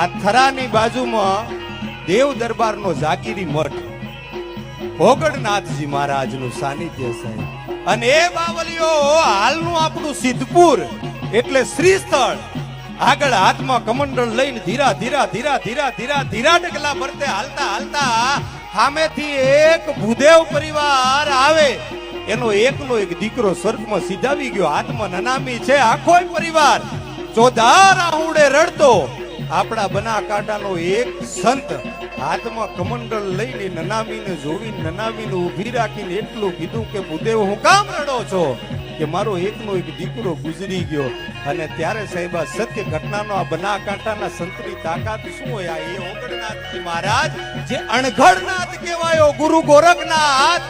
આ થરાની બાજુમાં દેવ દરબારનો જાગીરી મઠ ભોગડનાથજી મહારાજનું સાનિધ્ય છે. અને એ બાવલીઓ હાલનું આપણું સિદ્ધપુર એટલે શ્રી સ્થળ આગળ હાથમાં કમંડળ લઈને ધીરા ધીરા ધીરા ધીરા ધીરા ધીરા ડગલા ભરતે હાલતા હાલતા સામેથી એક ભૂદેવ પરિવાર આવે. એનો એકનો એક દીકરો સ્વર્ગમાં સીધાવી ગયો. હાથમાં નનામી છે. આખો પરિવાર ચોધાર આહુડે રડતો. આપણા બનાસકાંઠાનો એક સંત હાથમાં કમંડળ લઈને નનામીને જોઈને નનામીને ઊભી રાખીને એટલું કીધું કે ભૂદેવ હું કામ રડો છો? કે મારો એકનો એક દીકરો ગુજરી ગયો. અને ત્યારે સાહેબ સત્ય ઘટનાનો આ બનાસકાંઠાના સંતની તાકાત શું હોય? આ એ ઓગણનાથજી મહારાજ જે અણઘડનાથ કહેવાયો, ગુરુ ગોરખનાથ,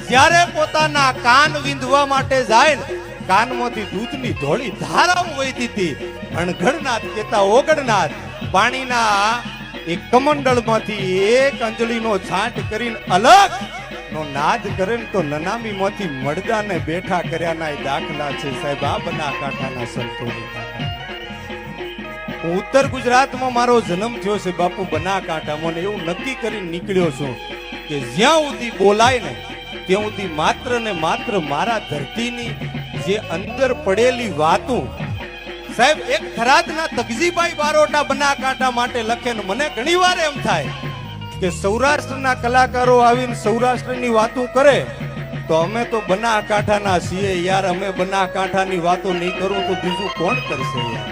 જ્યારે પોતાના કાન વિંધવા માટે જાય ને કાનમાંથી દૂધની ધોળી ધારાઓ વહેતી હતી. અણઘડનાથ કહેતા ઓગણનાથ પાણીના એક કમંડળમાંથી એક અંજળીનો છાંટ કરીને અલગ નો નાદ કરે ને તો નનામી માંથી મળદાને બેઠા કર્યાના દાખલા છે સાહેબ આ બનાસકાંઠાના સંતોની. હું ઉત્તર ગુજરાતમાં મારો જન્મ થયો છે બાપુ બનાસકાંઠામાં, એવું નક્કી કરીને નીકળ્યો છું કે જ્યાં સુધી બોલાય ને ત્યાં સુધી માત્ર ને માત્ર મારા ધરતીની જે અંદર પડેલી વાતો સાહેબ એક થરાદના તગજીભાઈ બારોટા બનાસકાંઠા માટે લખે ને મને ઘણી વાર એમ થાય કે સૌરાષ્ટ્રના કલાકારો આવીને સૌરાષ્ટ્રની વાતો કરે તો અમે તો બનાસકાંઠાના છીએ યાર. અમે બનાસકાંઠાની વાતો નહીં કરું તો બીજું કોણ કરશે યાર?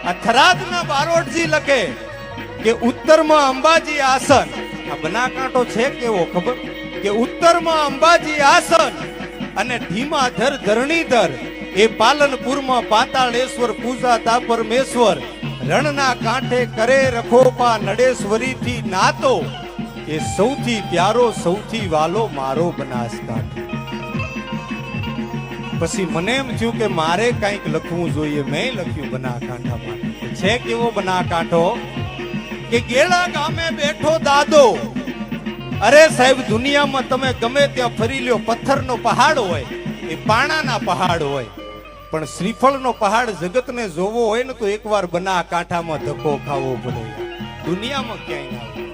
આ થરાદના બારોટજી લખે કે ઉત્તરમાં અંબાજી આસન. આ બનાસકાંઠો છે કેવો ખબર? કે ઉત્તરમાં અંબાજી આસન અને ધીમાધર ધરણીધર એ પાલનપુરમાં પાતાળેશ્વર પૂજાતા પરમેશ્વર. રણના કાંઠે કરે રખોપા નડેશ્વરી થી નાતો. એ સૌથી પ્યારો સૌથી વાલો મારો બનાસકાંઠો. પછી મને એમ થયું કે મારે કંઈક લખવું જોઈએ. મેં લખ્યું બનાસકાંઠા માટે. છે કેવો બનાસકાંઠો? કે ગેળા ગામે બેઠો દાદો. અરે સાહેબ દુનિયામાં તમે ગમે ત્યાં ફરી લ્યો, પથ્થરનો પહાડ હોય એ પાણાના પહાડ હોય, પણ શ્રીફળનો પહાડ જગતને જોવો હોય ને તો એકવાર બનાસકાંઠામાં ધક્કો ખાવો પડે. દુનિયામાં ક્યાંય ના હોય.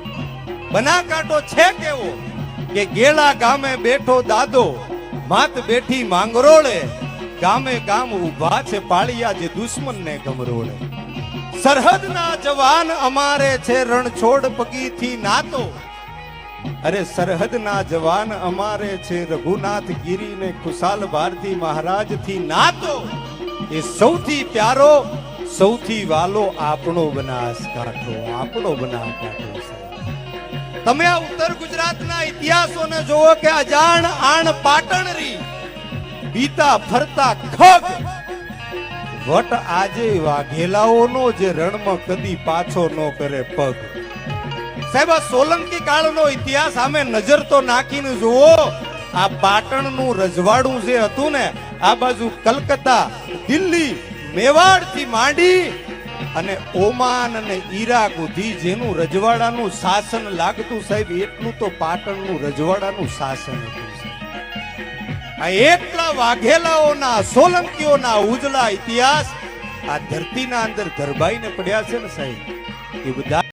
બનાસકાંઠો છે કેવો? કે ગેળા ગામે બેઠો દાદો, માત બેઠી માંગરોળે, ગામે ગામ ઉભા છે પાળિયા જે દુશ્મનને ગમરોળે. સરહદના જવાન અમારે છે રણછોડ પગીથી નાતો. અરે સરહદના જવાન અમારે છે રઘુનાથ ગીરી ને ખુશાલ ભારતી મહારાજ થી નાતો. એ સૌથી પ્યારો સૌથી વાલો આપણો બનાસકાંઠો, આપણો બનાસકાંઠો છે. તમે આ ઉત્તર ગુજરાતના ઇતિહાસોને જોવો કે અજાણ આણ પાટણરી બીતા ફરતા ખગ વટ આજે વાઘેલાઓનો જે રણમાં કદી પાછો ન કરે પગ. સાહેબ સોલંકી કાળનો ઇતિહાસ સામે નજર તો નાખીને જુઓ. આ પાટણનું રજવાડું જે હતું ને આ બાજુ કલકત્તા, દિલ્હી, મેવાડ થી માંડી અને ઓમાન અને ઈરાક સુધી જેનું રજવાડાનું શાસન લાગતું સાહેબ એટલું તો પાટણનું રજવાડાનું શાસન હતું. આ એટલા વાઘેલાઓના સોલંકીઓના ઉજળા ઇતિહાસ આ ધરતીના અંદર ધરબાઈને પડ્યા છે ને સાહેબ. એ બધા